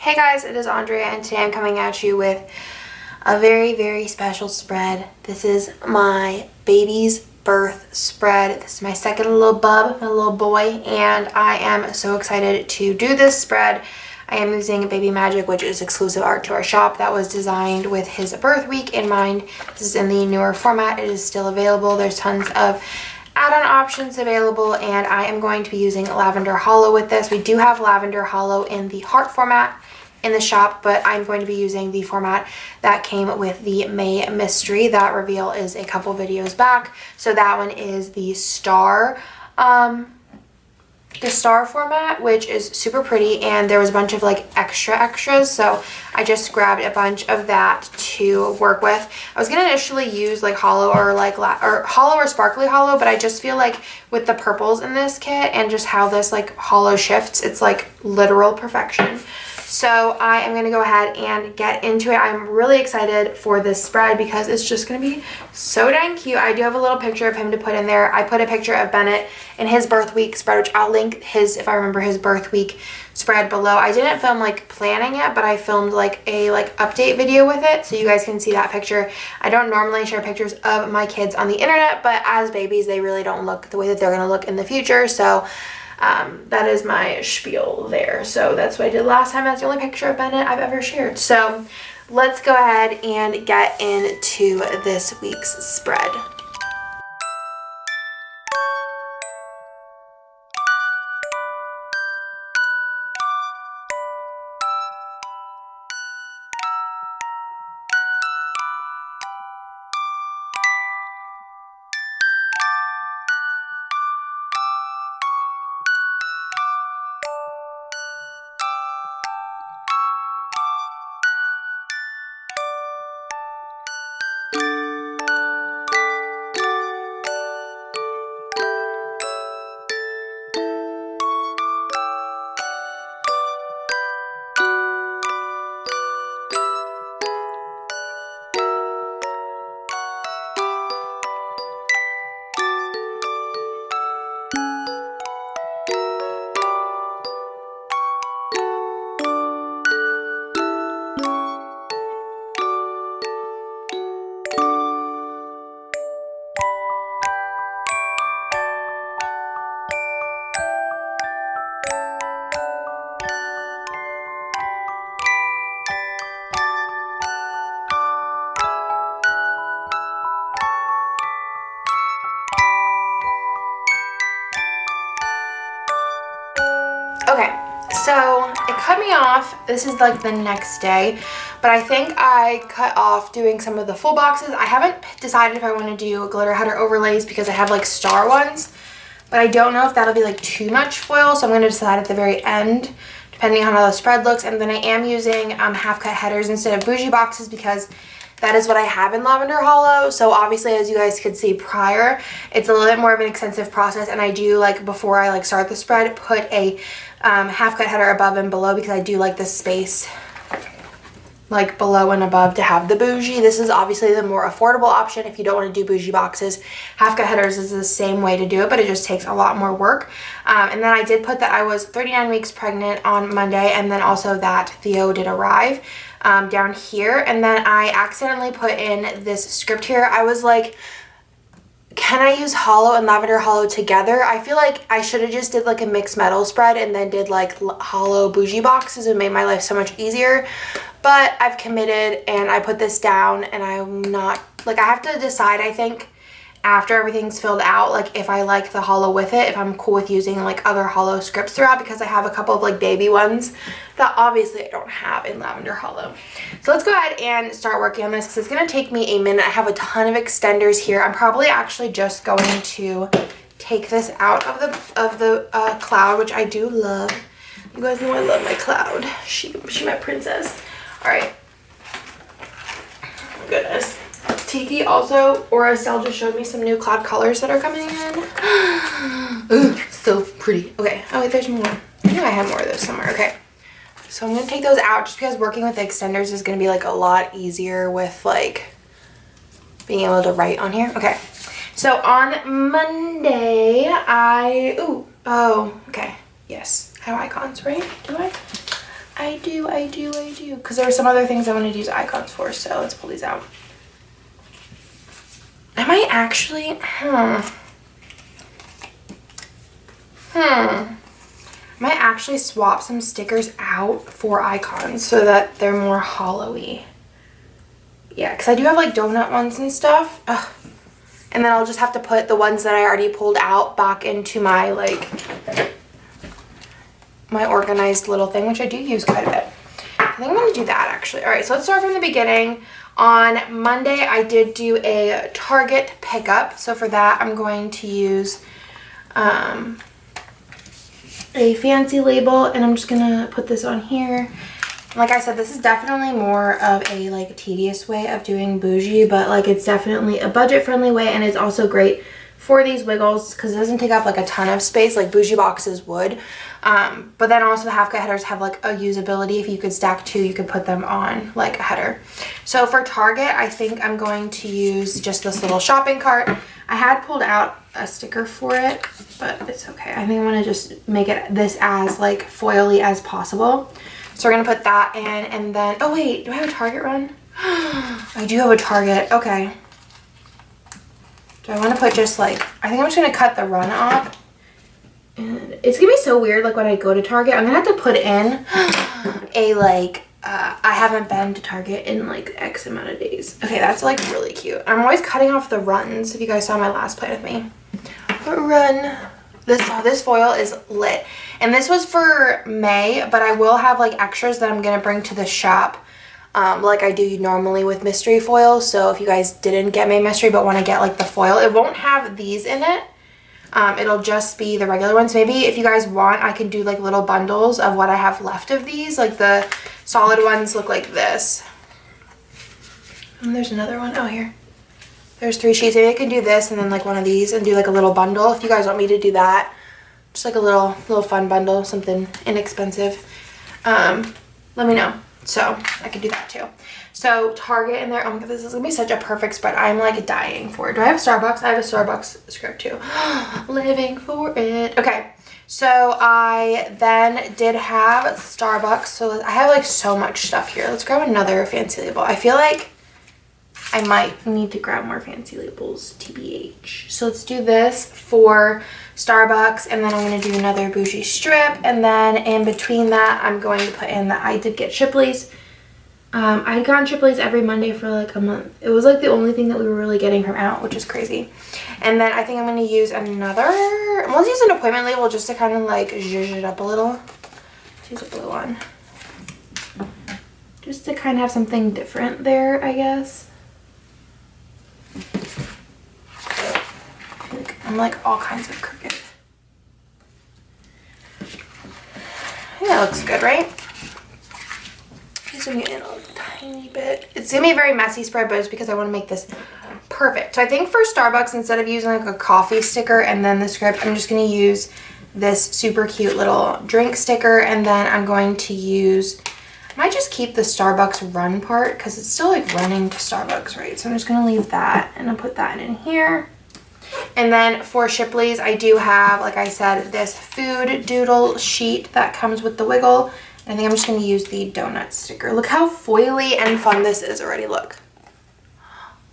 Hey guys, it is Andrea and today I'm coming at you with a very special spread. This is my baby's birth spread. This is my second little bub, my little boy, and I am so excited to do this spread. I am using Baby Magic, which is exclusive art to our shop that was designed with his birth week in mind. This is in the newer format. It is still available. There's tons of add-on options available, and I am going to be using Lavender Hollow with this. We do have Lavender Hollow in the heart format in the shop, but I'm going to be using the format that came with the May Mystery. That reveal is a couple videos back. So that one is the star format, which is super pretty, and there was a bunch of like extras, so I just grabbed a bunch of that to work with. I was gonna initially use like hollow or hollow or sparkly hollow, but I just feel like with the purples in this kit and just how this like hollow shifts, it's like literal perfection. So I am going to go ahead and get into it. I'm really excited for this spread because it's just going to be so dang cute. I do have a little picture of him to put in there. I put a picture of Bennett in his birth week spread, which I'll link his, if I remember, his birth week spread below. I didn't film like planning it, but I filmed like a update video with it, so you guys can see that picture. I don't normally share pictures of my kids on the internet, but as babies, they really don't look the way that they're going to look in the future. So that is my spiel there. So that's what I did last time. That's the only picture of Bennett I've ever shared. So let's go ahead and get into this week's spread. Okay, so it cut me off. This is like the next day, but I think I cut off doing some of the full boxes. I haven't decided if I want to do glitter header overlays because I have like star ones, but I don't know if that'll be like too much foil, so I'm going to decide at the very end depending on how the spread looks. And then I am using half cut headers instead of bougie boxes because that is what I have in Lavender Hollow. So obviously, as you guys could see prior, it's a little bit more of an extensive process, and I do like, before I like start the spread, put a half cut header above and below because I do like the space like below and above to have the bougie. This is obviously the more affordable option if you don't want to do bougie boxes. Half cut headers is the same way to do it, but it just takes a lot more work. And then I did put that I was 39 weeks pregnant on Monday, and then also that Theo did arrive down here. And then I accidentally put in this script here. I was like, can I use hollow and Lavender Hollow together? I feel like I should have just did like a mixed metal spread and then did like hollow bougie boxes. It made my life so much easier, but I've committed and I put this down, and I'm not, like, I have to decide, I think, after everything's filled out, like if I like the hollow with it, if I'm cool with using like other hollow scripts throughout, because I have a couple of like baby ones that obviously I don't have in Lavender Hollow. So let's go ahead and start working on this because it's going to take me a minute. I have a ton of extenders here. I'm probably actually just going to take this out of the cloud, which I do love. You guys know I love my cloud. She my princess. All right. Oh, goodness. Tiki also, or Estelle just showed me some new cloud colors that are coming in. Ooh, so pretty. Okay. Oh wait, there's more. I knew I had more of those somewhere. Okay. So I'm going to take those out just because working with the extenders is going to be like a lot easier with like being able to write on here. Okay. So on Monday, okay. Yes. I have icons, right? Do I? I do. Because there are some other things I wanted to use icons for, so let's pull these out. I might actually, I might actually swap some stickers out for icons so that they're more hollow-y. Yeah, because I do have like donut ones and stuff. Ugh. And then I'll just have to put the ones that I already pulled out back into my like, my organized little thing, which I do use quite a bit. I think I'm going to do that actually. All right, so let's start from the beginning. On Monday, I did do a Target pickup. So for that, I'm going to use a fancy label, and I'm just going to put this on here. Like I said, this is definitely more of a like tedious way of doing bougie, but like it's definitely a budget-friendly way, and it's also great for these wiggles because it doesn't take up like a ton of space like bougie boxes would. But then also the half cut headers have like a usability. If you could stack two, you could put them on like a header. So for Target, I think I'm going to use just this little shopping cart. I had pulled out a sticker for it, but it's okay. I think I'm gonna just make it this as like foily as possible. So we're gonna put that in, and then, oh wait, do I have a Target run? I do have a Target, okay. Do I wanna put just like, I think I'm just gonna cut the run off. And it's gonna be so weird like when I go to Target. I'm gonna have to put in a like, I haven't been to Target in like X amount of days. Okay, that's like really cute. I'm always cutting off the runs, if you guys saw my last play with me. What run? This foil is lit. And this was for May, but I will have like extras that I'm gonna bring to the shop like I do normally with mystery foil. So if you guys didn't get May mystery but want to get like the foil, it won't have these in it. It'll just be the regular ones. Maybe if you guys want, I can do like little bundles of what I have left of these. Like the solid ones look like this. And there's another one. Oh, here. There's 3 sheets. Maybe I can do this and then like one of these and do like a little bundle if you guys want me to do that. Just like a little fun bundle, something inexpensive. Let me know. So I could do that too. So Target in there. Oh my god, this is gonna be such a perfect spread. I'm like dying for it. Do I have Starbucks? I have a Starbucks script too. Living for it. Okay, so I then did have Starbucks. So I have like so much stuff here. Let's grab another fancy label. I feel like I might need to grab more fancy labels, TBH. So let's do this for Starbucks, and then I'm going to do another bougie strip, and then in between that I'm going to put in that I did get Shipley's. I'd gotten Shipley's every Monday for like a month. It was like the only thing that we were really getting from out, which is crazy. And then I think I'm going to use another, let's use an appointment label just to kind of like zhuzh it up a little. Let's use a blue one. Just to kind of have something different there, I guess. I'm like all kinds of crooked. I think that looks good, right? Zoom it in a tiny bit. It's gonna be a very messy spread, but it's because I want to make this perfect. So I think for Starbucks, instead of using like a coffee sticker and then the script, I'm just gonna use this super cute little drink sticker, and then I'm going to use, I might just keep the Starbucks run part because it's still like running to Starbucks, right? So I'm just gonna leave that and I'll put that in here. And then for Shipley's, I do have, like I said, this food doodle sheet that comes with the wiggle. I think I'm just going to use the donut sticker. Look how foily and fun this is already. Look.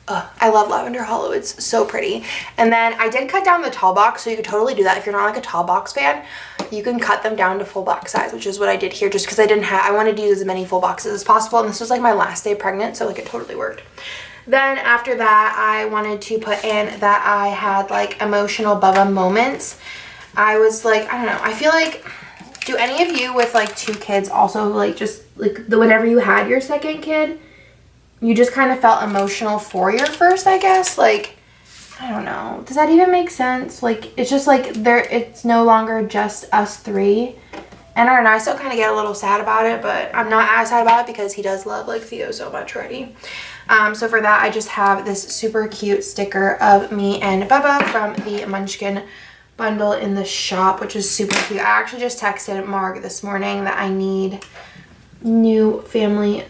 I love Lavender Hollow. It's so pretty. And then I did cut down the tall box, so you could totally do that. If you're not like a tall box fan, you can cut them down to full box size, which is what I did here just because I wanted to use as many full boxes as possible. And this was like my last day pregnant, so like it totally worked. Then after that, I wanted to put in that I had like emotional Bubba moments. I was like, I don't know. I feel like, do any of you with like 2 kids also like just like whenever you had your second kid, you just kind of felt emotional for your first, I guess? Like, I don't know. Does that even make sense? Like, it's just like it's no longer just us 3. And I don't know, I still kind of get a little sad about it, but I'm not as sad about it because he does love like Theo so much already. So for that, I just have this super cute sticker of me and Bubba from the Munchkin bundle in the shop, which is super cute. I actually just texted Marg this morning that I need new family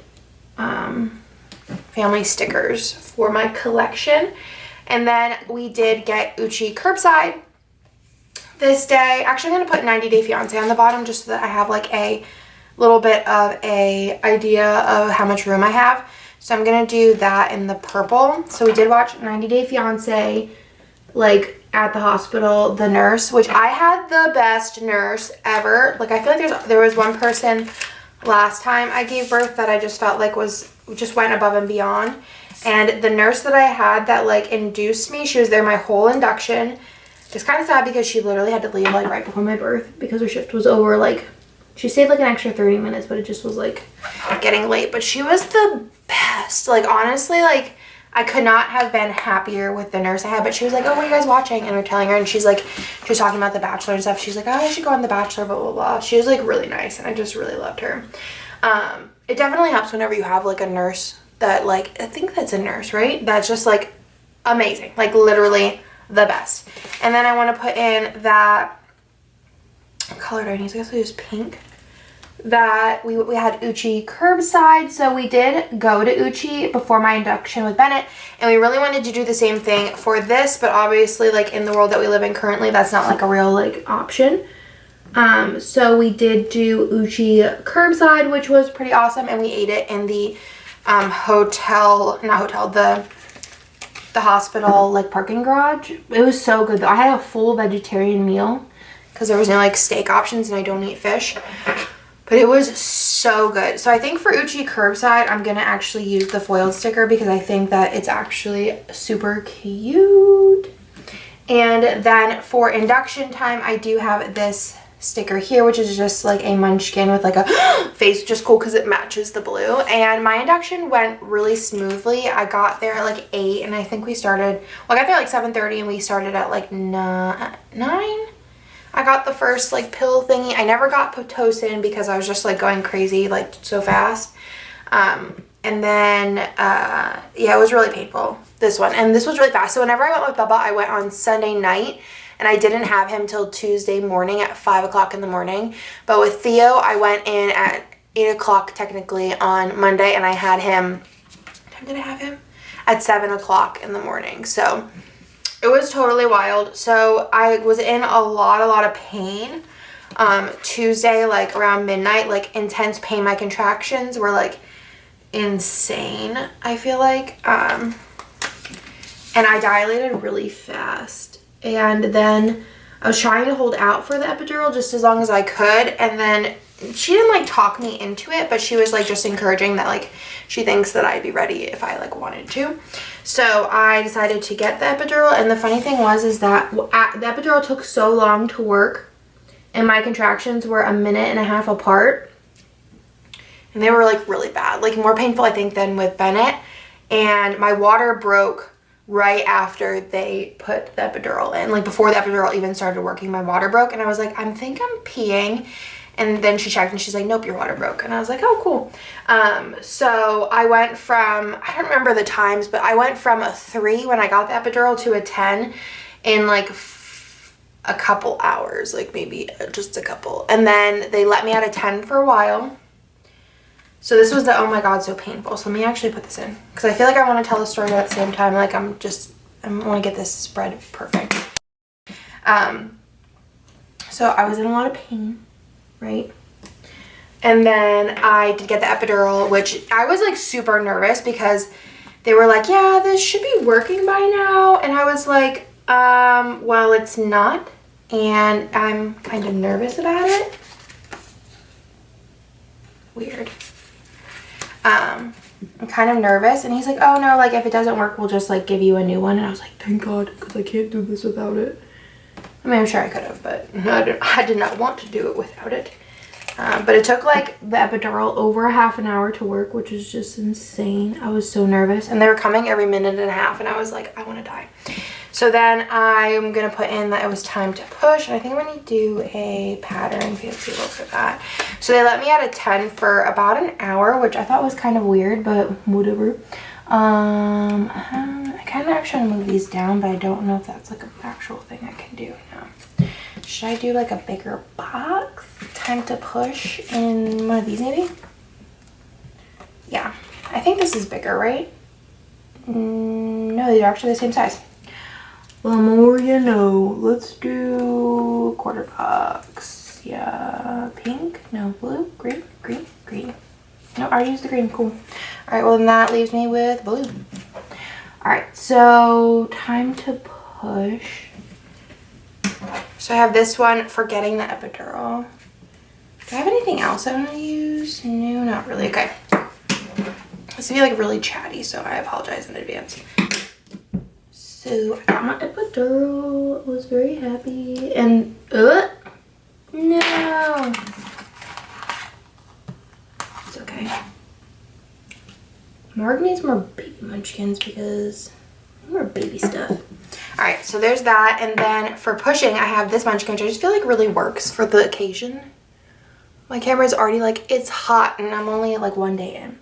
stickers for my collection. And then we did get Uchi curbside this day. Actually, I'm going to put 90 Day Fiancé on the bottom just so that I have like a little bit of a idea of how much room I have. So I'm gonna do that in the purple. So we did watch 90 Day Fiance, like at the hospital, the nurse, which I had the best nurse ever. Like I feel like there was one person last time I gave birth that I just felt like just went above and beyond. And the nurse that I had that like induced me, she was there my whole induction. It's kind of sad because she literally had to leave like right before my birth because her shift was over. Like she stayed like an extra 30 minutes, but it just was like getting late. But she was the best. Like honestly, like I could not have been happier with the nurse I had. But she was like, oh, what are you guys watching? And we're telling her, and she was talking about The Bachelor and stuff. She's like, oh, I should go on The Bachelor, blah, blah, blah. She was like really nice, and I just really loved her. It definitely helps whenever you have like a nurse that like, I think that's a nurse, right? That's just like amazing, like literally the best. And then I want to put in that, what color do I need? I guess I use pink. That we had Uchi curbside, so we did go to Uchi before my induction with Bennett, and we really wanted to do the same thing for this, but obviously like in the world that we live in currently, that's not like a real like option. So we did do Uchi curbside, which was pretty awesome, and we ate it in the the hospital like parking garage. It was so good though. I had a full vegetarian meal because there was no like steak options, and I don't eat fish. But it was so good. So I think for Uchi curbside, I'm going to actually use the foiled sticker because I think that it's actually super cute. And then for induction time, I do have this sticker here, which is just like a munchkin with like a face, just cool because it matches the blue. And my induction went really smoothly. I got there at like 8, and I think we started, well, I got there at like 7:30, and we started at like 9. I got the first like pill thingy. I never got Pitocin because I was just like going crazy like so fast. And then yeah, it was really painful, this one. And this was really fast. So whenever I went with Bubba, I went on Sunday night, and I didn't have him till Tuesday morning at 5 o'clock in the morning. But with Theo, I went in at 8 o'clock technically on Monday, and I had him, what time did I have him? At 7 o'clock in the morning. So it was totally wild. So I was in a lot of pain. Tuesday, like around midnight, like intense pain. My contractions were like insane, I feel like. And I dilated really fast. And then I was trying to hold out for the epidural just as long as I could. And then she didn't like talk me into it, but she was like just encouraging that like she thinks that I'd be ready if I like wanted to. So I decided to get the epidural, and the funny thing was that the epidural took so long to work, and my contractions were 1.5 minutes apart, and they were like really bad, like more painful I think than with Bennett. And my water broke right after they put the epidural in, like before the epidural even started working. My water broke, and I was like, I think I'm peeing. And then she checked, and she's like, nope, your water broke. And I was like, oh, cool. So I went from, I don't remember the times, but I went from a 3 when I got the epidural to a 10 in like a couple hours, like maybe just a couple. And then they let me at a 10 for a while. So this was the, oh my God, so painful. So let me actually put this in, because I feel like I want to tell the story at the same time. Like I want to get this spread perfect. So I was in a lot of pain. Right? And then I did get the epidural, which I was like super nervous because they were like, yeah, this should be working by now. And I was like, well, it's not. And I'm kind of nervous about it. Weird. I'm kind of nervous. And he's like, oh no, like if it doesn't work, we'll just like give you a new one. And I was like, thank God, because I can't do this without it. I mean, I'm sure I could have, but I did not want to do it without it. But it took like the epidural over a half an hour to work, which is just insane. I was so nervous, and they were coming every 1.5 minutes, and I was like, I want to die. So then I'm going to put in that it was time to push, and I think I'm going to do a pattern fancy look for that. So they let me at a 10 for about an hour, which I thought was kind of weird, but whatever. I kind of actually want to move these down, but I don't know if that's like an actual thing I can do now. Should I do like a bigger box? Time to push in one of these maybe? Yeah, I think this is bigger, right? No, they're actually the same size. The more you know. Let's do quarter box. fuchsia, pink, no, blue, green, green, green. No, I already used the green, cool. All right, well then that leaves me with blue. All right, so time to push. So I have this one for getting the epidural. Do I have anything else I want to use? No, not really. Okay. This will be like really chatty, so I apologize in advance. So I got my epidural. I was very happy. And no. It's okay. Marg needs more baby munchkins because more baby stuff. All right, so there's that. And then for pushing, I have this munchkin, which I just feel like really works for the occasion. My camera is already like, it's hot, and I'm only like 1 day in.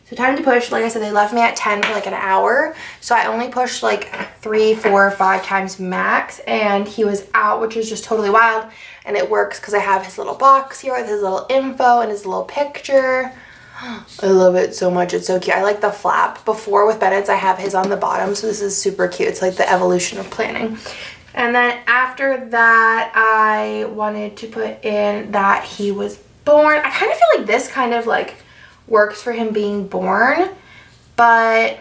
So time to push. Like I said, they left me at 10 for like an hour. So I only pushed like 3, 4, 5 times max, and he was out, which is just totally wild. And it works because I have his little box here with his little info and his little picture. I love it so much. It's so cute. I like the flap. Before with Bennett's, I have his on the bottom, so this is super cute. It's like the evolution of planning. And then after that, I wanted to put in that he was born. I kind of feel like this kind of like works for him being born, but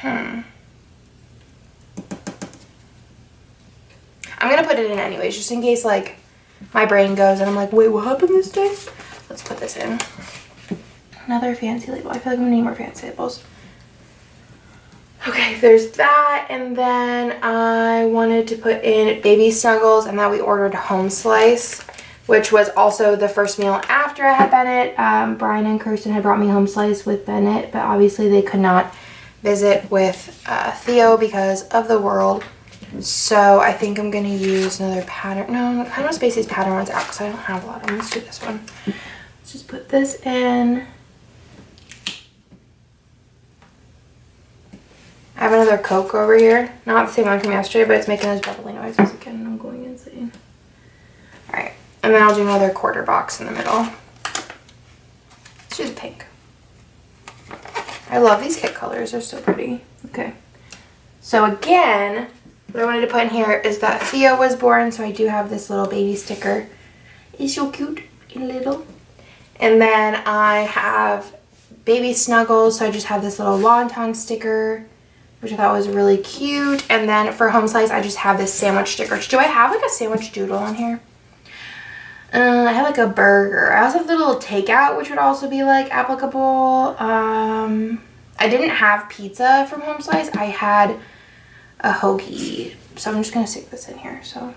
I'm gonna put it in anyways, just in case like my brain goes and I'm like, wait, what happened this day? Let's put this in. Another fancy label. I feel like I'm gonna need more fancy labels. Okay, there's that, and then I wanted to put in baby snuggles, and that we ordered home slice, which was also the first meal after I had Bennett. Brian and Kirsten had brought me home slice with Bennett, but obviously they could not visit with Theo because of the world. So I think I'm gonna use another pattern. No, I kind of want to space these pattern ones out because I don't have a lot of them. Let's do this one. Let's just put this in. I have another Coke over here. Not the same one from yesterday, but it's making those bubbly noises again. I'm going insane. All right, and then I'll do another quarter box in the middle. Let's do the pink. I love these kit colors. They're so pretty. Okay. So again, what I wanted to put in here is that Theo was born, so I do have this little baby sticker. It's so cute and little. And then I have baby snuggles, so I just have this little wonton sticker, which I thought was really cute. And then for home slice, I just have this sandwich sticker. Do I have like a sandwich doodle on here? I have like a burger. I also have the little takeout, which would also be like applicable. I didn't have pizza from home slice. I had a hoagie. So I'm just gonna stick this in here. So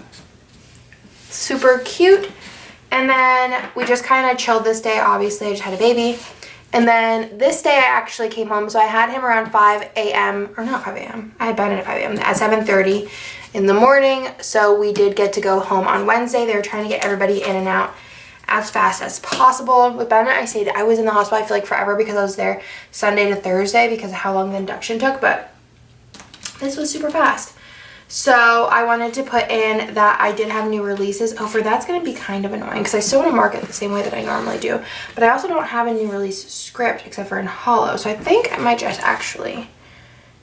super cute. And then we just kind of chilled this day. Obviously, I just had a baby. And then this day I actually came home, so I had him around 5 a.m. or not 5 a.m. I had Bennett at 5 a.m. at 7:30 in the morning. So we did get to go home on Wednesday. They were trying to get everybody in and out as fast as possible. With Bennett, I stayed, I was in the hospital, I feel like forever because I was there Sunday to Thursday because of how long the induction took, but this was super fast. So I wanted to put in that I did have new releases. Oh, for that's going to be kind of annoying because I still want to mark it the same way that I normally do. But I also don't have a new release script except for in Hollow. So I think I might just actually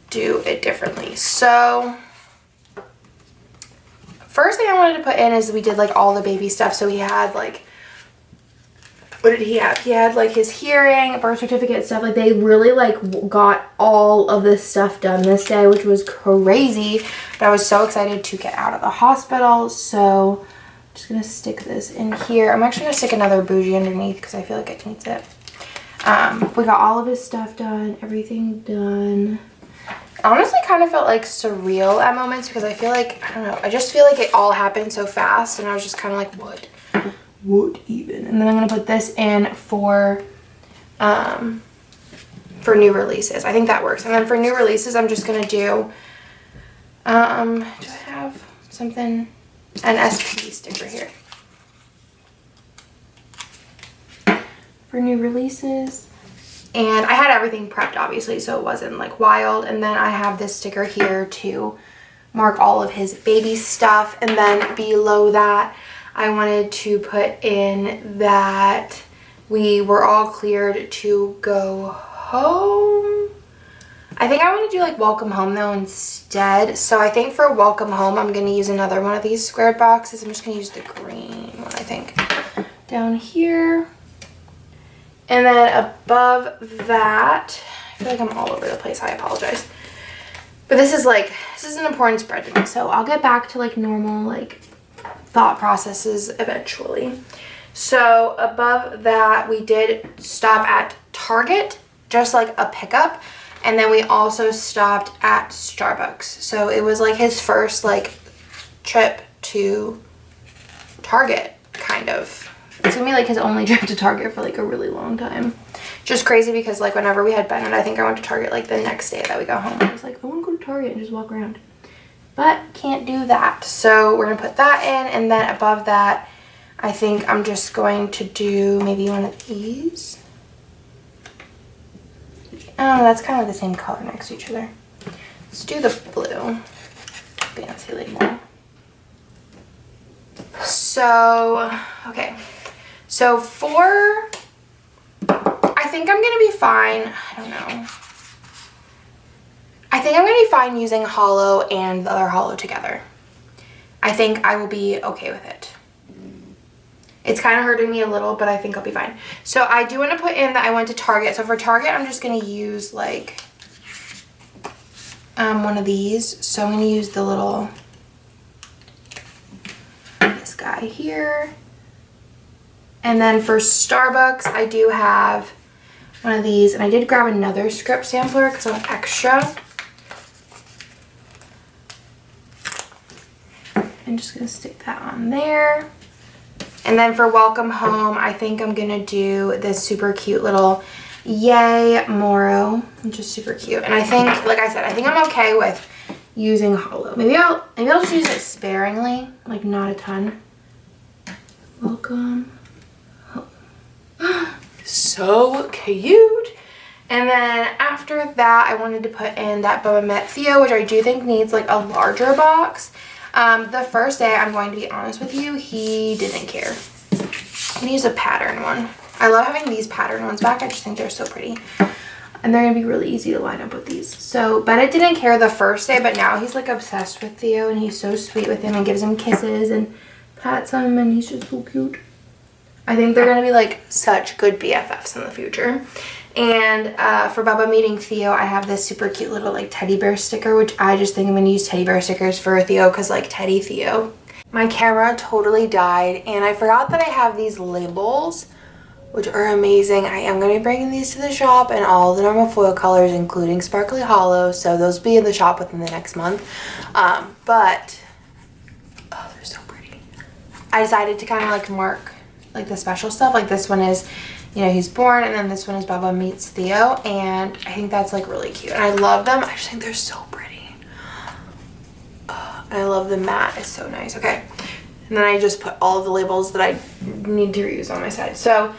do it differently. So first thing I wanted to put in is we did like all the baby stuff. So he had like, what did he have? He had like his hearing, birth certificate stuff. Like they really like got all of this stuff done this day, which was crazy. But I was so excited to get out of the hospital. So I'm just gonna stick this in here. I'm actually gonna stick another bougie underneath because I feel like it needs it. We got all of his stuff done, everything done. I honestly kind of felt like surreal at moments because I feel like, I don't know, I just feel like it all happened so fast and I was just kind of like, what even? And then I'm gonna put this in for new releases. I think that works. And then for new releases, I'm just gonna do I have something, an SP sticker here for new releases. And I had everything prepped obviously, so it wasn't like wild. And then I have this sticker here to mark all of his baby stuff. And then below that, I wanted to put in that we were all cleared to go home. I think I want to do like welcome home though instead. So I think for welcome home, I'm going to use another one of these squared boxes. I'm just going to use the green one, I think. Down here. And then above that, I feel like I'm all over the place. I apologize. But this is an important spread to me. So I'll get back to like normal like thought processes eventually. So above that, we did stop at Target, just like a pickup. And then we also stopped at Starbucks. So it was like his first like trip to Target, kind of. It's gonna be like his only trip to Target for like a really long time. Just crazy because like whenever we had Bennett, I think I went to Target like the next day that we got home. I was like, I want to go to Target and just walk around. But can't do that. So we're gonna put that in, and then above that, I think I'm just going to do maybe one of these. Oh, that's kind of the same color next to each other. Let's do the blue. Fancy label. So, okay. So for, I think I'm going to be fine. I don't know. I think I'm going to be fine using hollow and the other hollow together. I think I will be okay with it. It's kind of hurting me a little, but I think I'll be fine. So I do want to put in that I went to Target. So for Target, I'm just going to use like one of these. So I'm going to use the little, this guy here. And then for Starbucks, I do have one of these. And I did grab another script sampler because I'm extra. I'm just going to stick that on there. And then for welcome home, I think I'm going to do this super cute little Yay Moro, which is super cute. And I think, like I said, I think I'm okay with using hollow. Maybe I'll just use it sparingly, like not a ton. Welcome home. So cute. And then after that, I wanted to put in that Bubba Met Theo, which I do think needs like a larger box. The first day, I'm going to be honest with you, he didn't care. I'm going to use a pattern one. I love having these pattern ones back. I just think they're so pretty. And they're going to be really easy to line up with these. So, Bennett didn't care the first day, but now he's like obsessed with Theo. And he's so sweet with him and gives him kisses and pats him. And he's just so cute. I think they're going to be like such good BFFs in the future. And for Bubba meeting Theo, I have this super cute little like teddy bear sticker, which I just think I'm going to use teddy bear stickers for Theo because like Teddy Theo. My camera totally died and I forgot that I have these labels, which are amazing. I am going to be bringing these to the shop in all the normal foil colors, including sparkly hollow. So those will be in the shop within the next month. But, oh, they're so pretty. I decided to kind of like mark like the special stuff. Like this one is, you know, he's born, and then this one is Bubba meets Theo, and I think that's like really cute. And I love them. I just think they're so pretty. And I love the matte. It's so nice. Okay. And then I just put all of the labels that I need to reuse on my side. So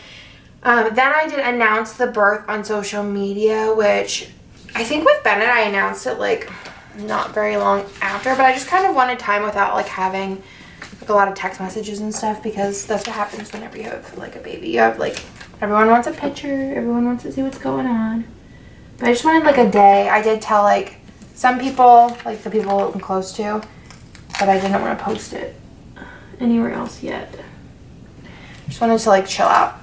then I did announce the birth on social media, which I think with Bennett, I announced it like not very long after, but I just kind of wanted time without like having like a lot of text messages and stuff, because that's what happens whenever you have like a baby. You have like, everyone wants a picture, everyone wants to see what's going on. But I just wanted like a day. I did tell like some people, like the people I'm close to, but I didn't want to post it anywhere else yet. Just wanted to like chill out.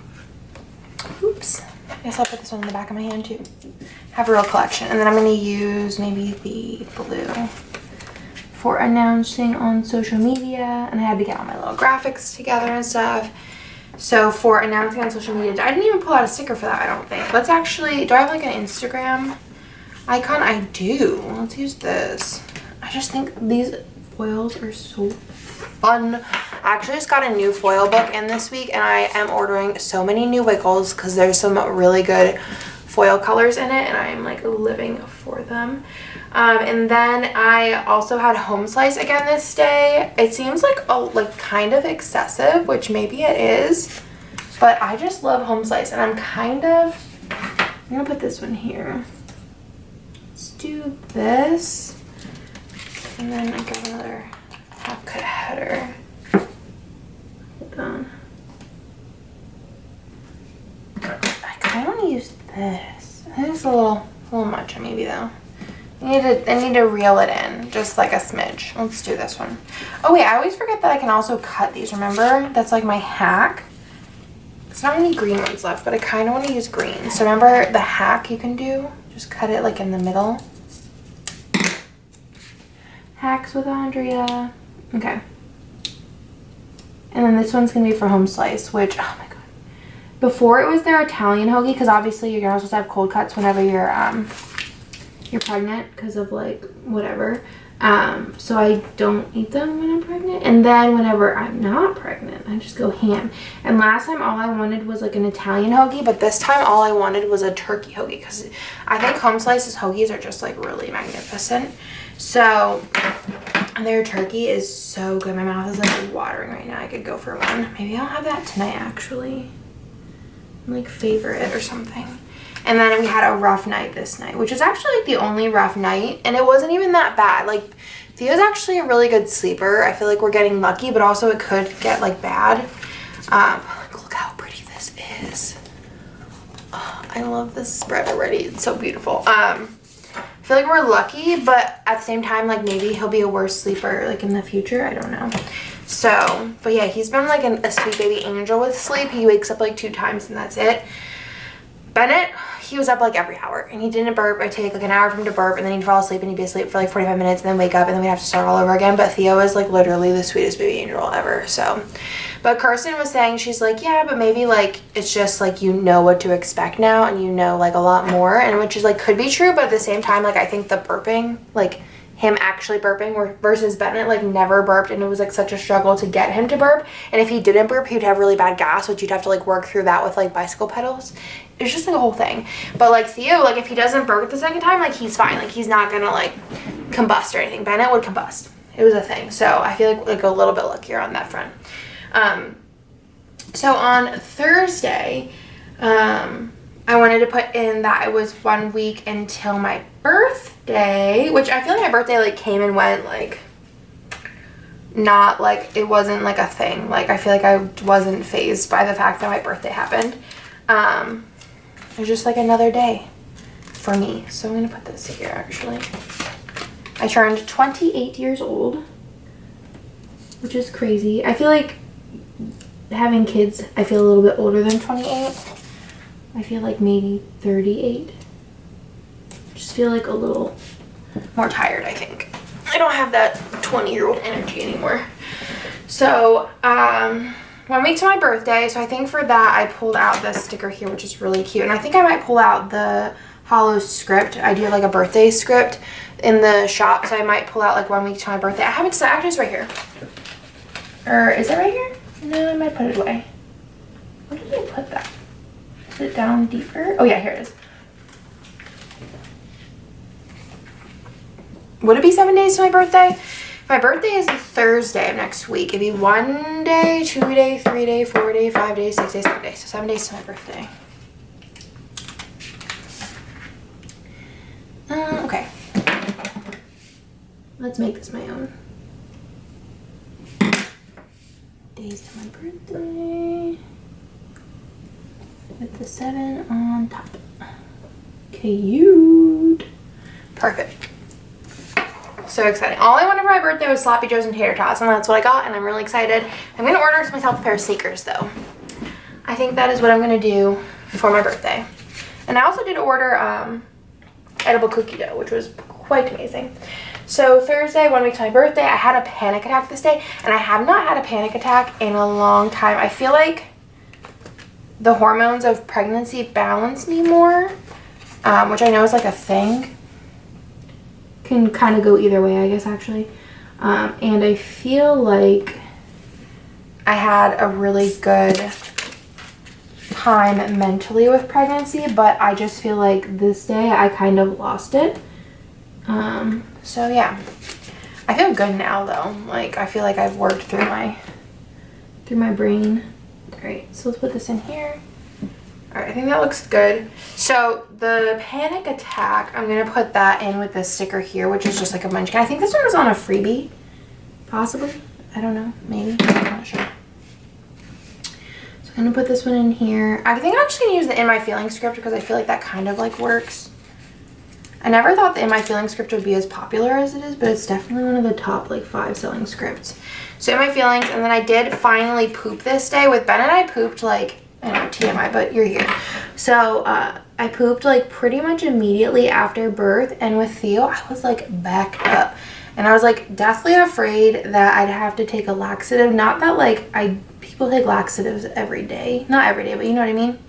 Oops. I guess I'll put this one in the back of my hand too. Have a real collection. And then I'm going to use maybe the blue for announcing on social media. And I had to get all my little graphics together and stuff. So for announcing on social media, I didn't even pull out a sticker for that, I don't think. Let's actually, do I have like an Instagram icon? I do. Let's use this. I just think these foils are so fun. I actually just got a new foil book in this week, and I am ordering so many new wiggles because there's some really good foil colors in it, and I'm like living for them. And then I also had home slice again this day. It seems like kind of excessive, which maybe it is, but I just love home slice, and I'm gonna put this one here. Let's do this, and then I got another half cut header. Hold on. I kind of want to use this. I think it's a little much maybe though. I need to reel it in, just like a smidge. Let's do this one. Oh wait, I always forget that I can also cut these, remember? That's like my hack. There's not any green ones left, but I kind of want to use green. So remember the hack you can do? Just cut it like in the middle. Hacks with Andrea. Okay. And then this one's going to be for home slice, which, oh my god. Before it was their Italian hoagie, because obviously you're not supposed to have cold cuts whenever you're pregnant because of like whatever. So I don't eat them when I'm pregnant. And then whenever I'm not pregnant, I just go ham. And last time all I wanted was like an Italian hoagie, but this time all I wanted was a turkey hoagie because I think home slices hoagies are just like really magnificent. So their turkey is so good. My mouth is like watering right now. I could go for one. Maybe I'll have that tonight actually. Like favor it or something. And then we had a rough night this night, which is actually like the only rough night, and it wasn't even that bad. Like Theo's actually a really good sleeper. I feel like we're getting lucky, but also it could get like bad. Look how pretty this is. Oh, I love this spread already. It's so beautiful. I feel like we're lucky, but at the same time, like maybe he'll be a worse sleeper like in the future. I don't know. So, but yeah, he's been like a sweet baby angel with sleep. He wakes up like 2 times and that's it. Bennett, he was up like every hour and he didn't burp. I'd take like an hour for him to burp and then he'd fall asleep and he'd be asleep for like 45 minutes and then wake up and then we'd have to start all over again. But Theo is like literally the sweetest baby angel ever. So, but Kirsten was saying, she's like, yeah, but maybe like it's just like you know what to expect now and you know like a lot more, and which is like could be true, but at the same time like I think the burping, like him actually burping versus Bennett like never burped, and it was like such a struggle to get him to burp, and if he didn't burp he'd have really bad gas, which you'd have to like work through that with like bicycle pedals. It's just like a whole thing. But like Theo, like if he doesn't burp the second time, like he's fine, like he's not gonna like combust or anything. Bennett would combust. It was a thing. So I feel like a little bit luckier on that front. So on Thursday, I wanted to put in that it was 1 week until my birthday, which I feel like my birthday like came and went, like not like it wasn't like a thing. Like I feel like I wasn't fazed by the fact that my birthday happened. It was just like another day for me. So I'm gonna put this here actually. I turned 28 years old, which is crazy. I feel like having kids, I feel a little bit older than 28. I feel like maybe 38. Just feel like a little more tired, I think. I don't have that 20-year-old energy anymore. So, 1 week to my birthday. So I think for that, I pulled out this sticker here, which is really cute. And I think I might pull out the hollow script. I do like a birthday script in the shop. So I might pull out like 1 week to my birthday. I haven't, actually it's right here. Or is it right here? No, I might put it away. Where did I put that? Is it down deeper? Oh yeah, here it is. Would it be 7 days to my birthday? My birthday is Thursday of next week. It'd be 1 day, 2 day, 3 day, 4 day, 5 days, 6 days, 7 days. So 7 days to my birthday. Okay. Let's make this my own. Days to my birthday. With the 7 on top. Cute. Perfect. So exciting. All I wanted for my birthday was sloppy joes and tater tots, and that's what I got, and I'm really excited. I'm going to order myself a pair of sneakers, though. I think that is what I'm going to do for my birthday. And I also did order edible cookie dough, which was quite amazing. So Thursday, 1 week to my birthday, I had a panic attack this day, and I have not had a panic attack in a long time. I feel like the hormones of pregnancy balance me more, which I know is like a thing. Can kind of go either way, I guess, actually. And I feel like I had a really good time mentally with pregnancy, but I just feel like this day I kind of lost it. So yeah, I feel good now though. Like I feel like I've worked through my brain. All right, so let's put this in here. All right, I think that looks good. So the panic attack, I'm gonna put that in with this sticker here, which is just like a munchkin. I think this one was on a freebie, possibly. I don't know, maybe, I'm not sure. So I'm gonna put this one in here. I think I'm just gonna use the In My Feelings script because I feel like that kind of like works. I never thought the In My Feelings script would be as popular as it is, but it's definitely one of the top like 5 selling scripts. So In My Feelings, and then I did finally poop this day. With Ben and I pooped like, I know TMI, but you're here. So I pooped like pretty much immediately after birth, and with Theo I was like backed up, and I was like deathly afraid that I'd have to take a laxative. Not that like people take laxatives every day, not every day, but you know what I mean.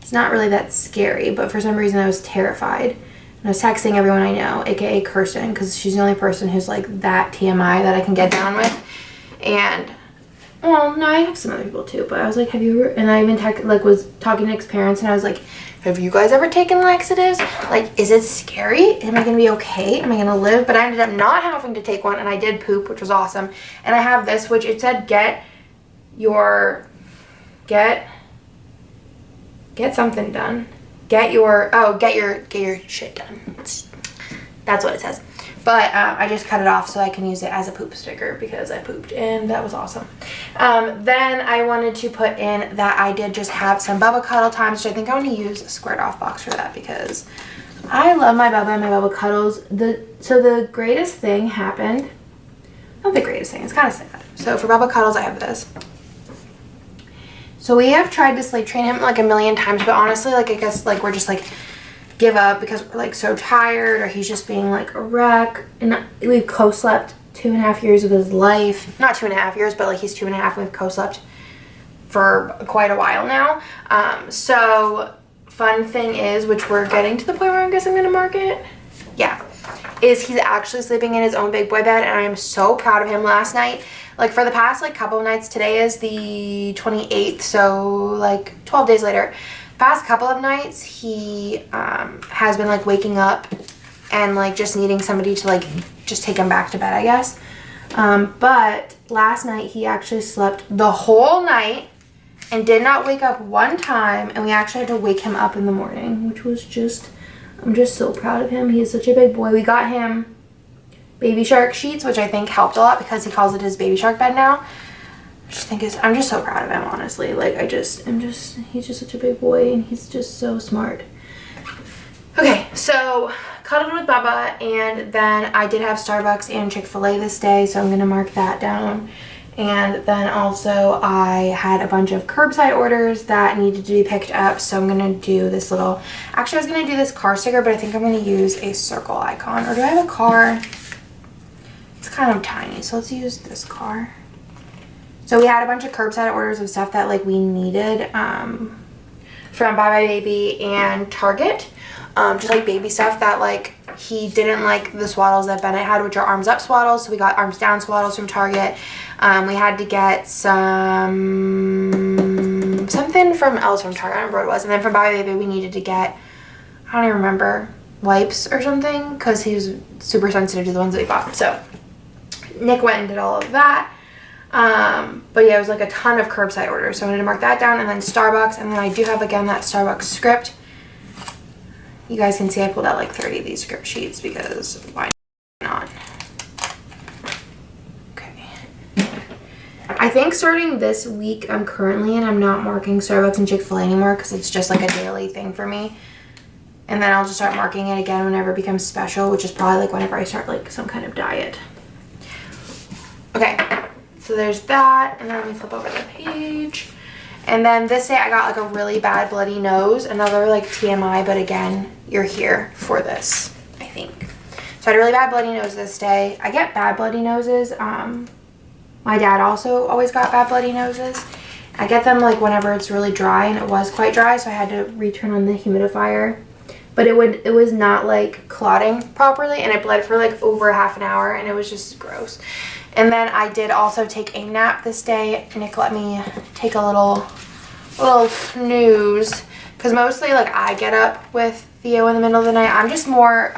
It's not really that scary, but for some reason I was terrified. And I was texting everyone I know, aka Kirsten, because she's the only person who's like that TMI that I can get down with. And well, no, I have some other people too, but I was like, have you ever, and I even was talking to ex-parents, and I was like, have you guys ever taken laxatives? Like, is it scary? Am I gonna be okay? Am I gonna live? But I ended up not having to take one, and I did poop, which was awesome. And I have this, which it said get something done. Get your shit done. That's what it says. But I just cut it off so I can use it as a poop sticker because I pooped, and that was awesome. Then I wanted to put in that I did just have some Bubba Cuddle times, which I think I want to use a squared off box for that because I love my Bubba and my Bubba Cuddles. So the greatest thing happened. Not the greatest thing. It's kind of sad. So for Bubba Cuddles, I have this. So we have tried to sleep train him like a million times, but honestly, like I guess like we're just like give up because we're like so tired, or he's just being like a wreck. And we've co-slept 2.5 years of his life. Not 2.5 years, but like he's 2.5 and we've co-slept for quite a while now. So fun thing is, which we're getting to the point where I guess I'm gonna mark it. Yeah, is he's actually sleeping in his own big boy bed, and I am so proud of him. Last night, like for the past like couple of nights, today is the 28th, so like 12 days later, past couple of nights he has been like waking up and like just needing somebody to like just take him back to bed, I guess. But last night he actually slept the whole night and did not wake up one time, and we actually had to wake him up in the morning, which was just, I'm just so proud of him. He is such a big boy. We got him baby shark sheets, which I think helped a lot because he calls it his baby shark bed now. I'm just so proud of him, honestly. Like he's just such a big boy, and he's just so smart. Okay, so cuddled with Bubba, and then I did have Starbucks and Chick-fil-A this day, so I'm gonna mark that down. And then also I had a bunch of curbside orders that needed to be picked up, so I'm gonna do this little, actually I was gonna do this car sticker, but I think I'm gonna use a circle icon. Or do I have a car? It's kind of tiny, so let's use this car. So we had a bunch of curbside orders of stuff that like we needed from Bye Bye Baby and Target. Just like baby stuff that like he didn't like the swaddles that Bennett had, which are arms up swaddles, so we got arms down swaddles from Target. We had to get something from else from Target, I don't remember what it was. And then from Bye Bye Baby we needed to get, I don't even remember, wipes or something, because he was super sensitive to the ones that we bought. So Nick went and did all of that. But yeah, it was like a ton of curbside orders, so I wanted to mark that down. And then Starbucks, and then I do have again that Starbucks script. You guys can see I pulled out like 30 of these script sheets because why not? Okay. I think starting this week I'm currently in, I'm not marking Starbucks and Chick-fil-A anymore because it's just like a daily thing for me. And then I'll just start marking it again whenever it becomes special, which is probably like whenever I start like some kind of diet. Okay. So there's that, and then let me flip over the page. And then this day I got like a really bad bloody nose, another like TMI, but again, you're here for this, I think. So I had a really bad bloody nose this day. I get bad bloody noses. My dad also always got bad bloody noses. I get them like whenever it's really dry, and it was quite dry, so I had to return on the humidifier. But it was not like clotting properly, and it bled for like over half an hour, and it was just gross. And then I did also take a nap this day. Nick let me take a little snooze, because mostly like I get up with Theo in the middle of the night. I'm just more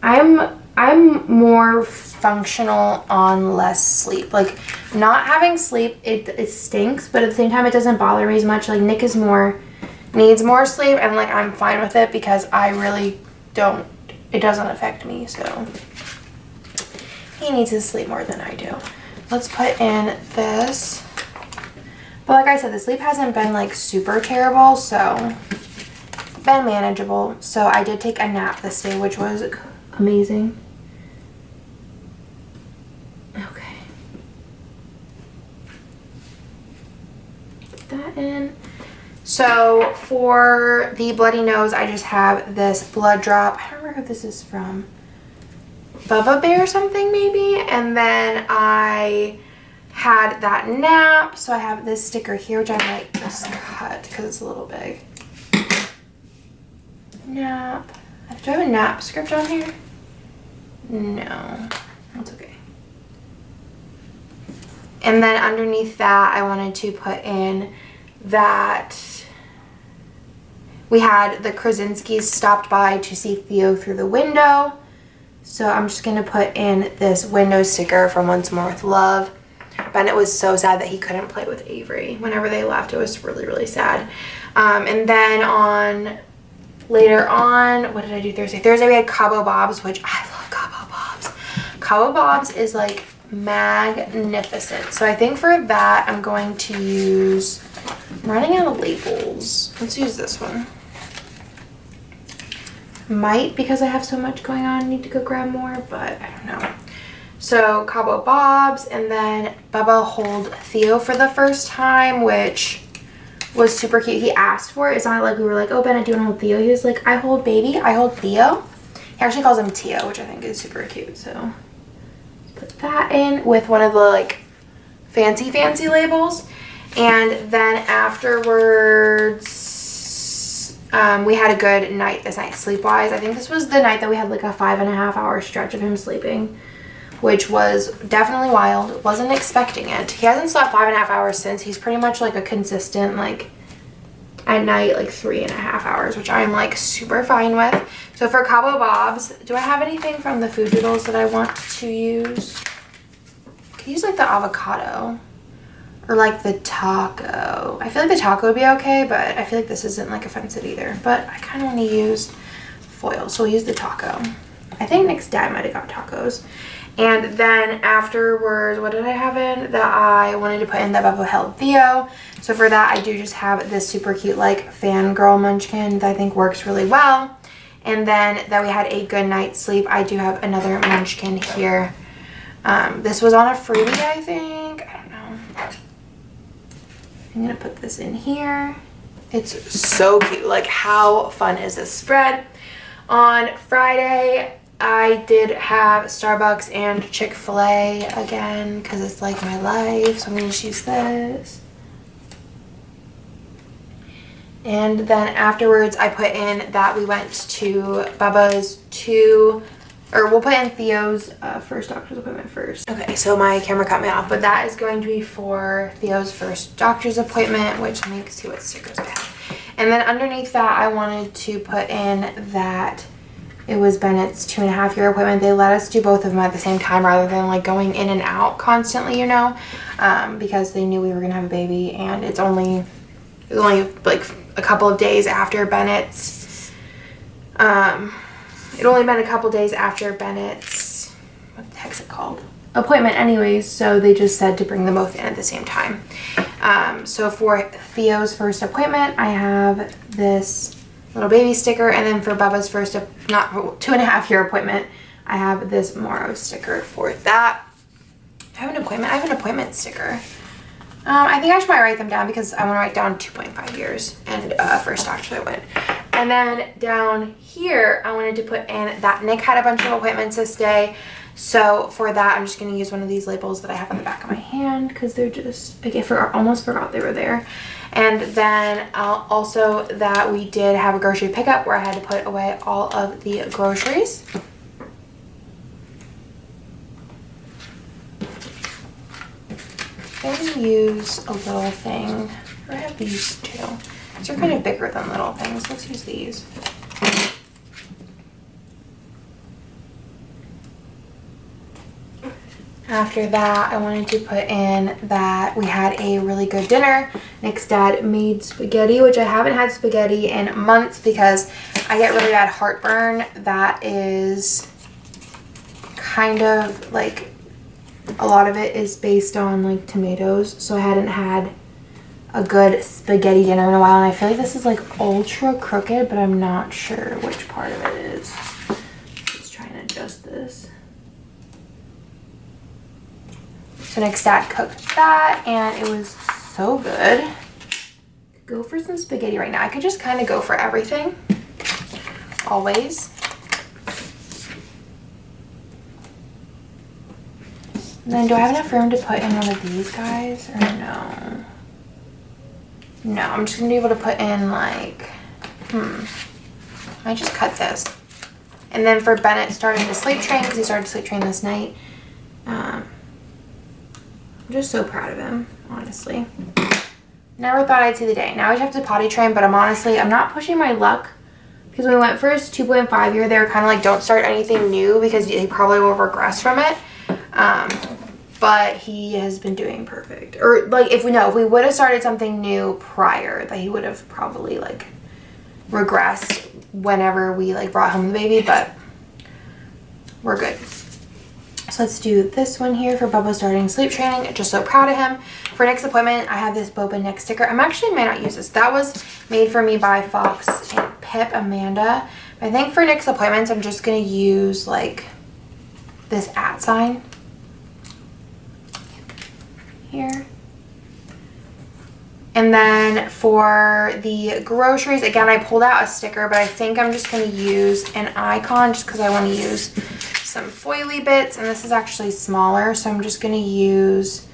I'm more functional on less sleep. Like not having sleep, it stinks, but at the same time it doesn't bother me as much. Like Nick needs more sleep, and like I'm fine with it because I really don't, it doesn't affect me, so he needs his sleep more than I do. Let's put in this. But like I said, the sleep hasn't been like super terrible, so been manageable. So I did take a nap this day, which was amazing. Okay. Put that in. So for the bloody nose, I just have this blood drop. I don't remember who this is from. Bubba Bear or something maybe. And then I had that nap. So I have this sticker here, which I might just cut because it's a little big. Nap. Do I have a nap script on here? No. That's okay. And then underneath that, I wanted to put in that we had the Krasinskis stopped by to see Theo through the window. So I'm just going to put in this window sticker from Once More with Love. Bennett was so sad that he couldn't play with Avery. Whenever they left, it was really, really sad. And then later on, what did I do Thursday? Thursday we had Cabo Bob's, which I love Cabo Bob's. Cabo Bob's is like magnificent. So I think for that, I'm going to use, I'm running out of labels. Let's use this one. Might, because I have so much going on, need to go grab more, but I don't know. So Cabo Bob's, and then Bubba hold Theo for the first time, which was super cute. He asked for it. It's not like we were like, oh, Bennett, do you want to hold Theo? He was like, I hold baby, I hold Theo. He actually calls him Tio, which I think is super cute. So put that in with one of the like fancy labels. And then afterwards, we had a good night this night sleep-wise. I think this was the night that we had like a 5.5 hour stretch of him sleeping, which was definitely wild. Wasn't expecting it. He hasn't slept 5.5 hours since. He's pretty much like a consistent, like at night, like 3.5 hours, which I'm like super fine with. So for Cabo Bob's, do I have anything from the food doodles that I want to use? I could use like the avocado or like the taco. I feel like the taco would be okay, but I feel like this isn't like offensive either. But I kind of want to use foil, so we'll use the taco. I think Nick's dad might have got tacos. And then afterwards, what did I have in that I wanted to put in that Bubba held Theo? So for that, I do just have this super cute like fangirl munchkin that I think works really well. And then that we had a good night's sleep, I do have another munchkin here. This was on a freebie, I think. I don't know. I'm gonna put this in here. It's so cute. Like, how fun is this spread? On Friday, I did have Starbucks and Chick-fil-A again because it's like my life. So I'm going to use this. And then afterwards, I put in that we went to Bubba's we'll put in Theo's first doctor's appointment first. Okay, so my camera cut me off, but that is going to be for Theo's first doctor's appointment, which let me see what stickers I have. And then underneath that, I wanted to put in that it was Bennett's 2.5 year appointment. They let us do both of them at the same time rather than like going in and out constantly, you know, because they knew we were gonna have a baby, and it was only like a couple of days after Bennett's. It only been a couple days after Bennett's, what the heck's it called? Appointment anyways, so they just said to bring them both in at the same time. So for Theo's first appointment, I have this little baby sticker, and then for Bubba's first, not 2.5 year appointment, I have this Morrow sticker for that. I have an appointment. I have an appointment sticker. I think I should write them down because I want to write down 2.5 years and first doctor I went. And then down here, I wanted to put in that Nick had a bunch of appointments this day. So for that, I'm just going to use one of these labels that I have on the back of my hand because they're just, like, I almost forgot they were there. And then also that we did have a grocery pickup where I had to put away all of the groceries. I'm going to use a little thing. I have these too. These are kind of bigger than little things. Let's use these. After that, I wanted to put in that we had a really good dinner. Nick's dad made spaghetti, which I haven't had spaghetti in months because I get really bad heartburn. That is kind of like, a lot of it is based on like tomatoes. So I hadn't had a good spaghetti dinner in a while, and I feel like this is like ultra crooked, but I'm not sure which part of it is. Just trying to adjust this. So Nick's dad cooked that, and it was so good. Go for some spaghetti right now. I could just kind of go for everything, always. And then do I have enough room to put in one of these guys, or no? No, I'm just gonna be able to put in like, I just cut this. And then for Bennett starting to sleep train, because he started to sleep train this night, I'm just so proud of him, honestly. Never thought I'd see the day. Now I have to potty train, but I'm not pushing my luck, because when we went for his 2.5 year, they were kind of like, don't start anything new because he probably will regress from it. But he has been doing perfect. Or like if we would have started something new prior, that he would have probably like regressed whenever we like brought home the baby, but we're good. So let's do this one here for Bubba starting sleep training. Just so proud of him. For Nick's appointment, I have this Boba Nick sticker. I might not use this. That was made for me by Fox and Pip Amanda. I think for Nick's appointments, I'm just gonna use like this @ sign here. And then for the groceries, again, I pulled out a sticker, but I think I'm just going to use an icon just because I want to use some foily bits, and this is actually smaller, so I'm just going to use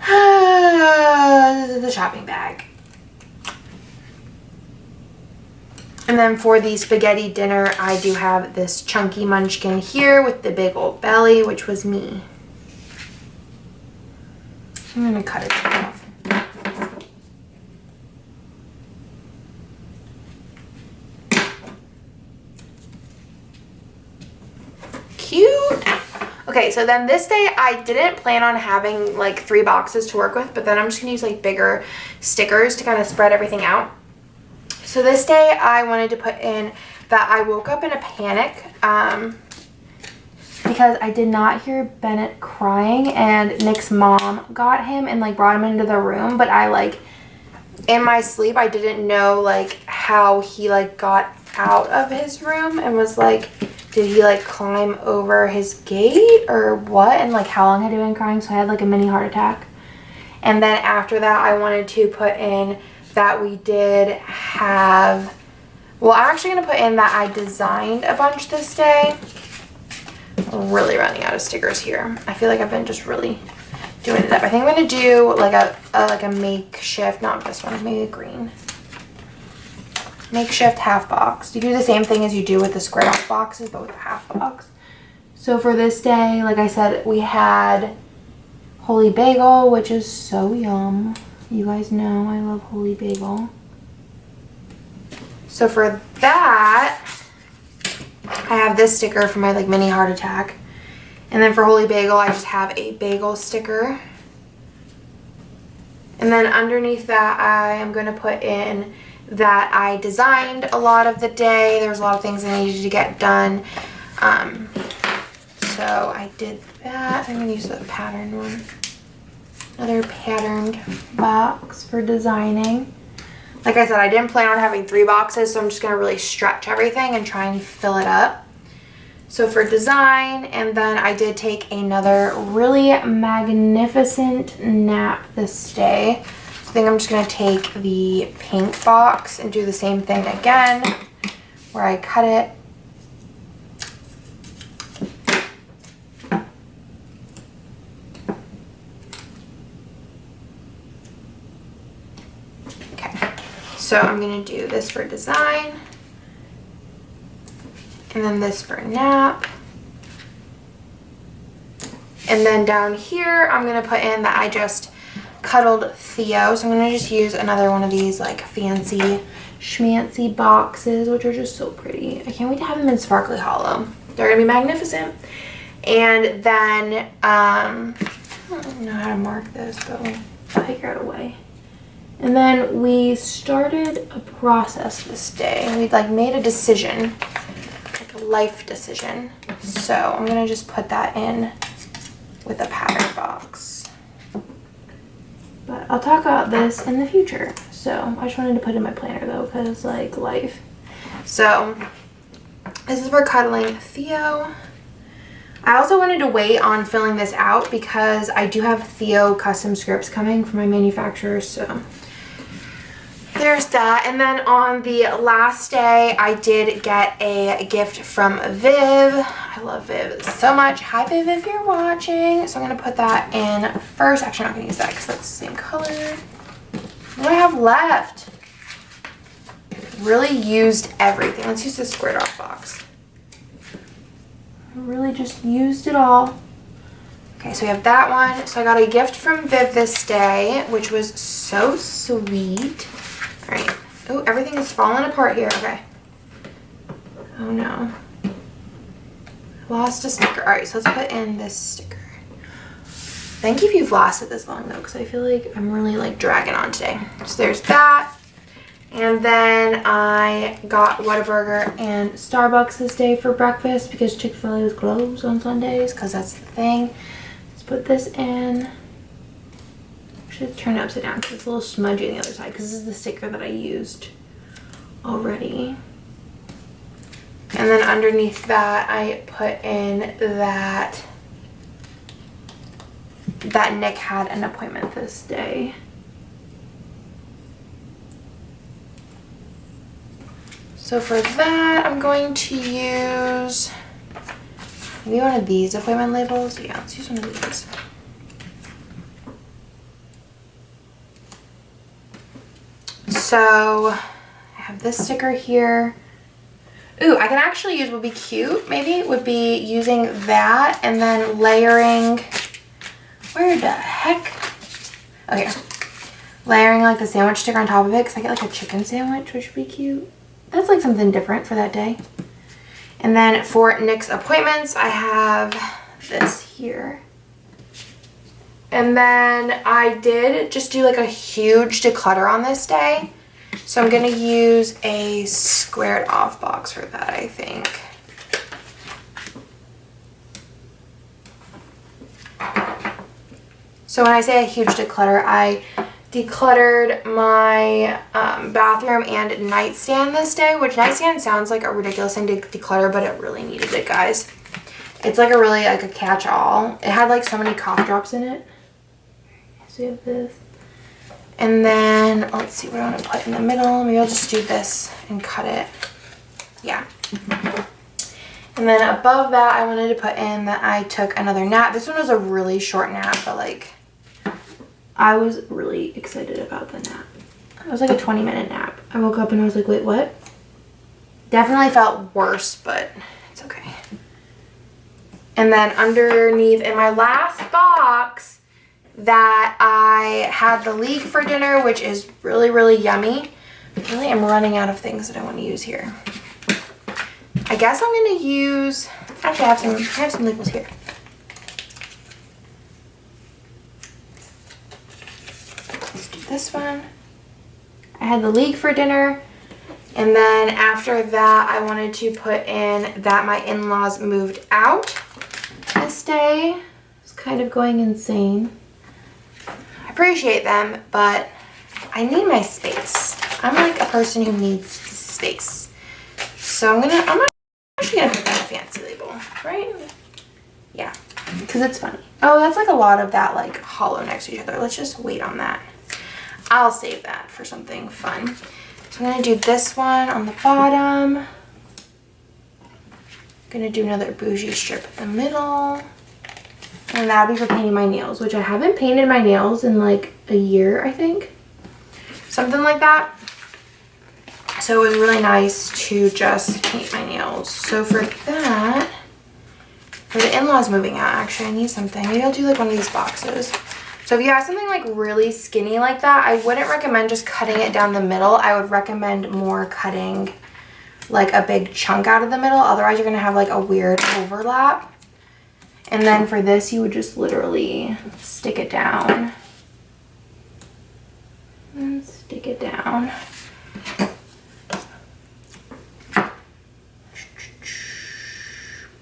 the shopping bag. And then for the spaghetti dinner, I do have this chunky munchkin here with the big old belly, which was me. I'm going to cut it off. Cute. Okay, so then this day I didn't plan on having like 3 boxes to work with, but then I'm just going to use like bigger stickers to kind of spread everything out. So this day I wanted to put in that I woke up in a panic because I did not hear Bennett crying, and Nick's mom got him and like brought him into the room, but I like in my sleep I didn't know like how he like got out of his room, and was like, did he like climb over his gate or what, and like how long had he been crying, so I had like a mini heart attack. And then after that I wanted to put in that we did have, well, I'm actually going to put in that I designed a bunch this day. I'm really running out of stickers here. I feel like I've been just really doing it up. I think I'm going to do like a makeshift, not this one, maybe a green. Makeshift half box. You do the same thing as you do with the square off boxes, but with a half box. So for this day, like I said, we had Holy Bagel, which is so yum. You guys know I love Holy Bagel. So for that, I have this sticker for my like mini heart attack. And then for Holy Bagel, I just have a bagel sticker. And then underneath that, I am going to put in that I designed a lot of the day. There was a lot of things I needed to get done. So I did that. I'm going to use the pattern one. Another patterned box for designing. Like I said, I didn't plan on having 3 boxes, so I'm just going to really stretch everything and try and fill it up. So for design, and then I did take another really magnificent nap this day. So I think I'm just going to take the pink box and do the same thing again, where I cut it. So I'm going to do this for design, and then this for nap. And then down here, I'm going to put in that I just cuddled Theo. So I'm going to just use another one of these like fancy schmancy boxes, which are just so pretty. I can't wait to have them in sparkly hollow. They're going to be magnificent. And then, I don't know how to mark this, but we'll figure out a way. And then we started a process this day. We like made a decision, like a life decision. So I'm gonna just put that in with a pattern box. But I'll talk about this in the future. So I just wanted to put in my planner though, because like life. So this is for cuddling Theo. I also wanted to wait on filling this out because I do have Theo custom scripts coming from my manufacturer, so there's that. And then on the last day, I did get a gift from Viv. I love Viv so much. Hi Viv if you're watching. So I'm going to put that in first. Actually, I'm not going to use that because that's the same color. What do I have left? Really used everything. Let's use this squared off box. I really just used it all. Okay, so we have that one. So I got a gift from Viv this day, which was so sweet. All right. Oh, everything is falling apart here. Okay. Oh no. Lost a sticker. All right, so let's put in this sticker. Thank you if you've lasted this long though, because I feel like I'm really like dragging on today. So there's that. And then I got Whataburger and Starbucks this day for breakfast because Chick-fil-A was closed on Sundays because that's the thing. Let's put this in. I should turn it upside down because it's a little smudgy on the other side because this is the sticker that I used already. And then underneath that I put in that Nick had an appointment this day. So for that, I'm going to use maybe one of these appointment labels. Yeah, let's use one of these. So I have this sticker here. Ooh, I can actually use, would be cute, maybe, would be using that and then layering, where the heck? Oh, here. Layering like the sandwich sticker on top of it because I get like a chicken sandwich, which would be cute. That's like something different for that day. And then for Nick's appointments, I have this here. And then I did just do like a huge declutter on this day. So I'm going to use a squared off box for that, I think. So when I say a huge declutter, I decluttered my bathroom and nightstand this day, which nightstand sounds like a ridiculous thing to declutter, but it really needed it, guys. It's like a really like a catch-all. It had like so many cough drops in it. So you have this. And then let's see what I want to put in the middle. Maybe I'll just do this and cut it. Yeah. And then above that, I wanted to put in that I took another nap. This one was a really short nap, but like I was really excited about the nap. It was like a 20-minute nap. I woke up and I was like, wait, what? Definitely felt worse, but it's okay. And then underneath in my last box that I had the leek for dinner, which is really, really yummy. I really am running out of things that I want to use here. I guess I'm going to use, actually I have some labels here. This one. I had the leek for dinner, and then after that I wanted to put in that my in-laws moved out this day. It's kind of going insane. I appreciate them, but I need my space. I'm like a person who needs space. So I'm actually gonna put that fancy label, right? Yeah, because it's funny. Oh, that's like a lot of that like hollow next to each other. Let's just wait on that. I'll save that for something fun. So I'm going to do this one on the bottom. I'm going to do another bougie strip in the middle. And that'll be for painting my nails, which I haven't painted my nails in like a year, I think. Something like that. So it was really nice to just paint my nails. So for that, for the in-laws moving out, actually I need something. Maybe I'll do like one of these boxes. So if you have something like really skinny like that, I wouldn't recommend just cutting it down the middle. I would recommend more cutting like a big chunk out of the middle. Otherwise you're going to have like a weird overlap. And then for this, you would just literally stick it down. And stick it down.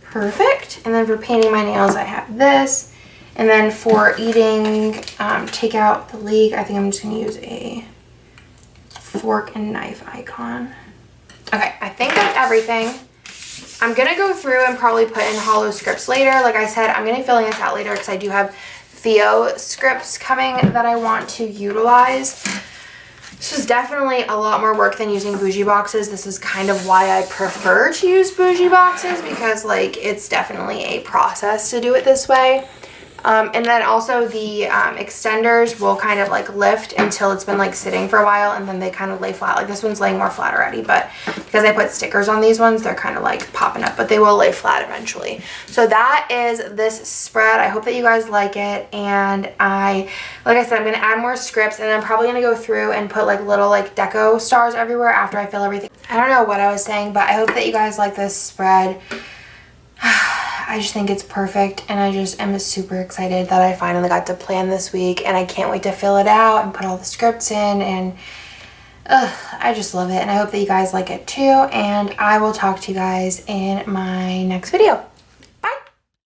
Perfect. And then for painting my nails, I have this. And then for eating, take out the leek, I think I'm just gonna use a fork and knife icon. Okay, I think that's everything. I'm gonna go through and probably put in hollow scripts later. Like I said, I'm gonna be filling this out later because I do have Theo scripts coming that I want to utilize. This is definitely a lot more work than using bougie boxes. This is kind of why I prefer to use bougie boxes, because like it's definitely a process to do it this way. And then also the extenders will kind of like lift until it's been like sitting for a while, and then they kind of lay flat. Like this one's laying more flat already, but because I put stickers on these ones, they're kind of like popping up, but they will lay flat eventually. So that is this spread. I hope that you guys like it. And like I said, I'm going to add more scripts, and I'm probably going to go through and put like little like deco stars everywhere after I fill everything. I don't know what I was saying, but I hope that you guys like this spread. I just think it's perfect, and I just am super excited that I finally got to plan this week, and I can't wait to fill it out and put all the scripts in, and I just love it, and I hope that you guys like it too, and I will talk to you guys in my next video.